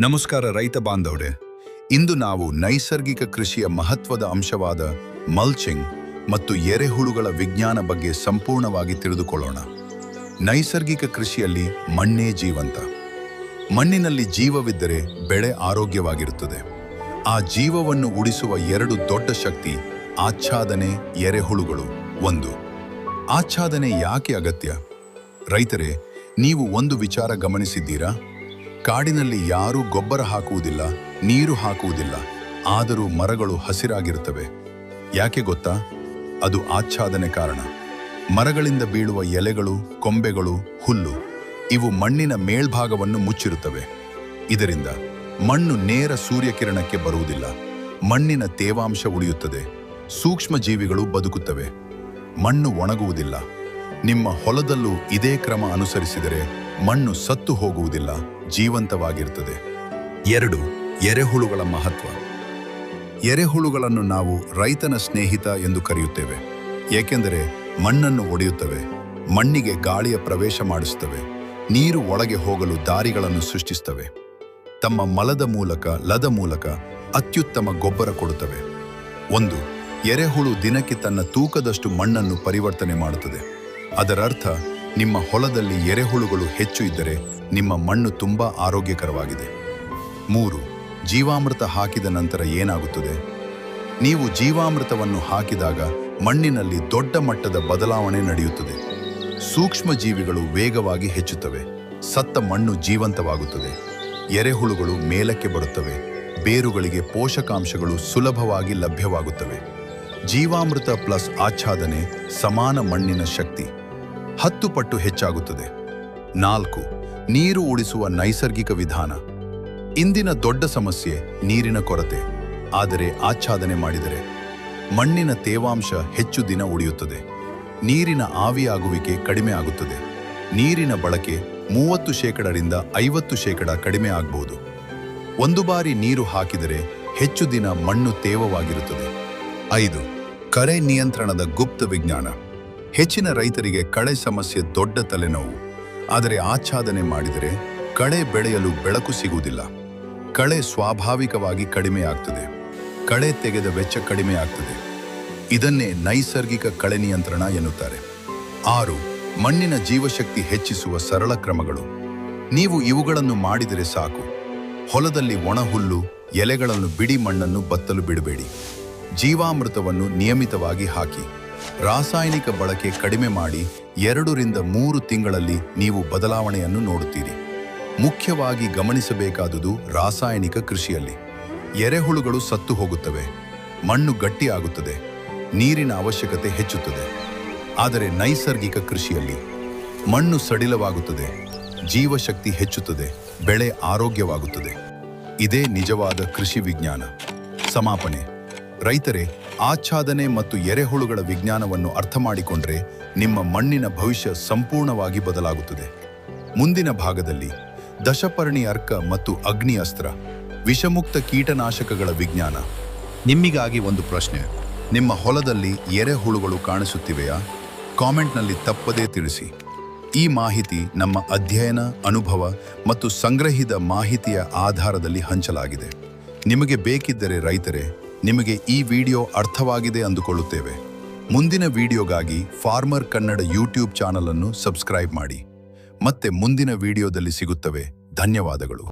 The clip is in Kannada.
ನಮಸ್ಕಾರ ರೈತ ಬಾಂಧವರೇ. ಇಂದು ನಾವು ನೈಸರ್ಗಿಕ ಕೃಷಿಯ ಮಹತ್ವದ ಅಂಶವಾದ ಮಲ್ಚಿಂಗ್ ಮತ್ತು ಎರೆಹುಳುಗಳ ವಿಜ್ಞಾನ ಬಗ್ಗೆ ಸಂಪೂರ್ಣವಾಗಿ ತಿಳಿದುಕೊಳ್ಳೋಣ. ನೈಸರ್ಗಿಕ ಕೃಷಿಯಲ್ಲಿ ಮಣ್ಣೇ ಜೀವಂತ. ಮಣ್ಣಿನಲ್ಲಿ ಜೀವವಿದ್ದರೆ ಬೆಳೆ ಆರೋಗ್ಯವಾಗಿರುತ್ತದೆ. ಆ ಜೀವವನ್ನು ಉಳಿಸುವ ಎರಡು ದೊಡ್ಡ ಶಕ್ತಿ ಆಚ್ಛಾದನೆ, ಎರೆಹುಳುಗಳು. ಒಂದು, ಆಚ್ಛಾದನೆ ಯಾಕೆ ಅಗತ್ಯ? ರೈತರೇ, ನೀವು ಒಂದು ವಿಚಾರ ಗಮನಿಸಿದ್ದೀರಾ? ಕಾಡಿನಲ್ಲಿ ಯಾರೂ ಗೊಬ್ಬರ ಹಾಕುವುದಿಲ್ಲ, ನೀರು ಹಾಕುವುದಿಲ್ಲ, ಆದರೂ ಮರಗಳು ಹಸಿರಾಗಿರುತ್ತವೆ. ಯಾಕೆ ಗೊತ್ತಾ? ಅದು ಆಚ್ಛಾದನೆ ಕಾರಣ. ಮರಗಳಿಂದ ಬೀಳುವ ಎಲೆಗಳು, ಕೊಂಬೆಗಳು, ಹುಲ್ಲು ಇವು ಮಣ್ಣಿನ ಮೇಲ್ಭಾಗವನ್ನು ಮುಚ್ಚಿರುತ್ತವೆ. ಇದರಿಂದ ಮಣ್ಣು ನೇರ ಸೂರ್ಯಕಿರಣಕ್ಕೆ ಬರುವುದಿಲ್ಲ. ಮಣ್ಣಿನ ತೇವಾಂಶ ಉಳಿಯುತ್ತದೆ. ಸೂಕ್ಷ್ಮ ಜೀವಿಗಳು ಬದುಕುತ್ತವೆ. ಮಣ್ಣು ಒಣಗುವುದಿಲ್ಲ. ನಿಮ್ಮ ಹೊಲದಲ್ಲೂ ಇದೇ ಕ್ರಮ ಅನುಸರಿಸಿದರೆ ಮಣ್ಣು ಸತ್ತು ಹೋಗುವುದಿಲ್ಲ, ಜೀವಂತವಾಗಿರುತ್ತದೆ. 2. ಎರೆಹುಳುಗಳ ಮಹತ್ವ. ಎರೆಹುಳುಗಳನ್ನು ನಾವು ರೈತನ ಸ್ನೇಹಿತ ಎಂದು ಕರೆಯುತ್ತೇವೆ. ಏಕೆಂದರೆ ಮಣ್ಣನ್ನು ಒಡೆಯುತ್ತವೆ, ಮಣ್ಣಿಗೆ ಗಾಳಿಯ ಪ್ರವೇಶ ಮಾಡಿಸುತ್ತವೆ, ನೀರು ಒಳಗೆ ಹೋಗಲು ದಾರಿಗಳನ್ನು ಸೃಷ್ಟಿಸುತ್ತವೆ. ತಮ್ಮ ಲದ ಮೂಲಕ ಅತ್ಯುತ್ತಮ ಗೊಬ್ಬರ ಕೊಡುತ್ತವೆ. 1. ಎರೆಹುಳು ದಿನಕ್ಕೆ ತನ್ನ ತೂಕದಷ್ಟು ಮಣ್ಣನ್ನು ಪರಿವರ್ತನೆ ಮಾಡುತ್ತದೆ. ಅದರರ್ಥ ನಿಮ್ಮ ಹೊಲದಲ್ಲಿ ಎರೆಹುಳುಗಳು ಹೆಚ್ಚು ಇದ್ದರೆ ನಿಮ್ಮ ಮಣ್ಣು ತುಂಬಾ ಆರೋಗ್ಯಕರವಾಗಿದೆ. 3. ಜೀವಾಮೃತ ಹಾಕಿದ ನಂತರ ಏನಾಗುತ್ತದೆ? ನೀವು ಜೀವಾಮೃತವನ್ನು ಹಾಕಿದಾಗ ಮಣ್ಣಿನಲ್ಲಿ ದೊಡ್ಡ ಮಟ್ಟದ ಬದಲಾವಣೆ ನಡೆಯುತ್ತದೆ. ಸೂಕ್ಷ್ಮ ಜೀವಿಗಳು ವೇಗವಾಗಿ ಹೆಚ್ಚುತ್ತವೆ. ಸತ್ತ ಮಣ್ಣು ಜೀವಂತವಾಗುತ್ತದೆ. ಎರೆಹುಳುಗಳು ಮೇಲಕ್ಕೆ ಬರುತ್ತವೆ. ಬೇರುಗಳಿಗೆ ಪೋಷಕಾಂಶಗಳು ಸುಲಭವಾಗಿ ಲಭ್ಯವಾಗುತ್ತವೆ. ಜೀವಾಮೃತ ಪ್ಲಸ್ ಆಚ್ಛಾದನೆ ಸಮಾನ ಮಣ್ಣಿನ ಶಕ್ತಿ 10 ಪಟ್ಟು ಹೆಚ್ಚಾಗುತ್ತದೆ. 4. ನೀರು ಉಳಿಸುವ ನೈಸರ್ಗಿಕ ವಿಧಾನ. ಇಂದಿನ ದೊಡ್ಡ ಸಮಸ್ಯೆ ನೀರಿನ ಕೊರತೆ. ಆದರೆ ಆಚ್ಛಾದನೆ ಮಾಡಿದರೆ ಮಣ್ಣಿನ ತೇವಾಂಶ ಹೆಚ್ಚು ದಿನ ಉಳಿಯುತ್ತದೆ. ನೀರಿನ ಆವಿಯಾಗುವಿಕೆ ಕಡಿಮೆ ಆಗುತ್ತದೆ. ನೀರಿನ ಬಳಕೆ 30% 50% ಕಡಿಮೆ ಆಗಬಹುದು. ಒಂದು ಬಾರಿ ನೀರು ಹಾಕಿದರೆ ಹೆಚ್ಚು ದಿನ ಮಣ್ಣು ತೇವವಾಗಿರುತ್ತದೆ. 5. ಕಳೆ ನಿಯಂತ್ರಣದ ಗುಪ್ತ ವಿಜ್ಞಾನ. ಹೆಚ್ಚಿನ ರೈತರಿಗೆ ಕಳೆ ಸಮಸ್ಯೆ ದೊಡ್ಡ ತಲೆನೋವು. ಆದರೆ ಆಚ್ಛಾದನೆ ಮಾಡಿದರೆ ಕಳೆ ಬೆಳೆಯಲು ಬೆಳಕು ಸಿಗುವುದಿಲ್ಲ. ಕಳೆ ಸ್ವಾಭಾವಿಕವಾಗಿ ಕಡಿಮೆಯಾಗ್ತದೆ. ಕಳೆ ತೆಗೆದ ವೆಚ್ಚ ಕಡಿಮೆ ಆಗ್ತದೆ. ಇದನ್ನೇ ನೈಸರ್ಗಿಕ ಕಳೆ ನಿಯಂತ್ರಣ ಎನ್ನುತ್ತಾರೆ. 6. ಮಣ್ಣಿನ ಜೀವಶಕ್ತಿ ಹೆಚ್ಚಿಸುವ ಸರಳ ಕ್ರಮಗಳು. ನೀವು ಇವುಗಳನ್ನು ಮಾಡಿದರೆ ಸಾಕು. ಹೊಲದಲ್ಲಿ ಒಣಹುಲ್ಲು, ಎಲೆಗಳನ್ನು ಬಿಡಿ ಮಣ್ಣನ್ನು ಬತ್ತಲು ಬಿಡಬೇಡಿ. ಜೀವಾಮೃತವನ್ನು ನಿಯಮಿತವಾಗಿ ಹಾಕಿ. ರಾಸಾಯನಿಕ ಬಳಕೆ ಕಡಿಮೆ ಮಾಡಿ 2 ರಿಂದ 3 ತಿಂಗಳಲ್ಲಿ ನೀವು ಬದಲಾವಣೆಯನ್ನು ನೋಡುತ್ತೀರಿ. ಮುಖ್ಯವಾಗಿ ಗಮನಿಸಬೇಕಾದುದು ರಾಸಾಯನಿಕ ಕೃಷಿಯಲ್ಲಿ ಎರೆಹುಳುಗಳು ಸತ್ತು ಹೋಗುತ್ತವೆ, ಮಣ್ಣು ಗಟ್ಟಿಯಾಗುತ್ತದೆ, ನೀರಿನ ಅವಶ್ಯಕತೆ ಹೆಚ್ಚುತ್ತದೆ. ಆದರೆ ನೈಸರ್ಗಿಕ ಕೃಷಿಯಲ್ಲಿ ಮಣ್ಣು ಸಡಿಲವಾಗುತ್ತದೆ, ಜೀವಶಕ್ತಿ ಹೆಚ್ಚುತ್ತದೆ, ಬೆಳೆ ಆರೋಗ್ಯವಾಗುತ್ತದೆ. ಇದೇ ನಿಜವಾದ ಕೃಷಿ ವಿಜ್ಞಾನ. ಸಮಾಪನೆ. ರೈತರೇ, ಆಚ್ಛಾದನೆ ಮತ್ತು ಎರೆಹುಳುಗಳ ವಿಜ್ಞಾನವನ್ನು ಅರ್ಥ ಮಾಡಿಕೊಂಡ್ರೆ ನಿಮ್ಮ ಮಣ್ಣಿನ ಭವಿಷ್ಯ ಸಂಪೂರ್ಣವಾಗಿ ಬದಲಾಗುತ್ತದೆ. ಮುಂದಿನ ಭಾಗದಲ್ಲಿ ದಶಪರ್ಣಿ ಅರ್ಕ ಮತ್ತು ಅಗ್ನಿ ಅಸ್ತ್ರ, ವಿಷಮುಕ್ತ ಕೀಟನಾಶಕಗಳ ವಿಜ್ಞಾನ. ನಿಮಗಾಗಿ ಒಂದು ಪ್ರಶ್ನೆ: ನಿಮ್ಮ ಹೊಲದಲ್ಲಿ ಎರೆಹುಳುಗಳು ಕಾಣಿಸುತ್ತಿವೆಯಾ? ಕಾಮೆಂಟ್ನಲ್ಲಿ ತಪ್ಪದೇ ತಿಳಿಸಿ. ಈ ಮಾಹಿತಿ ನಮ್ಮ ಅಧ್ಯಯನ, ಅನುಭವ ಮತ್ತು ಸಂಗ್ರಹಿತ ಮಾಹಿತಿಯ ಆಧಾರದಲ್ಲಿ ಹಂಚಲಾಗಿದೆ. ನಿಮಗೆ ಬೇಕಿದ್ದರೆ ರೈತರೇ, ನಿಮಗೆ ಈ ವಿಡಿಯೋ ಅರ್ಥವಾಗಿದೆ ಅಂದುಕೊಳ್ಳುತ್ತೇವೆ. ಮುಂದಿನ ವಿಡಿಯೋಗಾಗಿ ಫಾರ್ಮರ್ ಕನ್ನಡ ಯೂಟ್ಯೂಬ್ ಚಾನಲ್ ಅನ್ನು ಸಬ್ಸ್ಕ್ರೈಬ್ ಮಾಡಿ. ಮತ್ತೆ ಮುಂದಿನ ವಿಡಿಯೋದಲ್ಲಿ ಸಿಗುತ್ತವೆ. ಧನ್ಯವಾದಗಳು.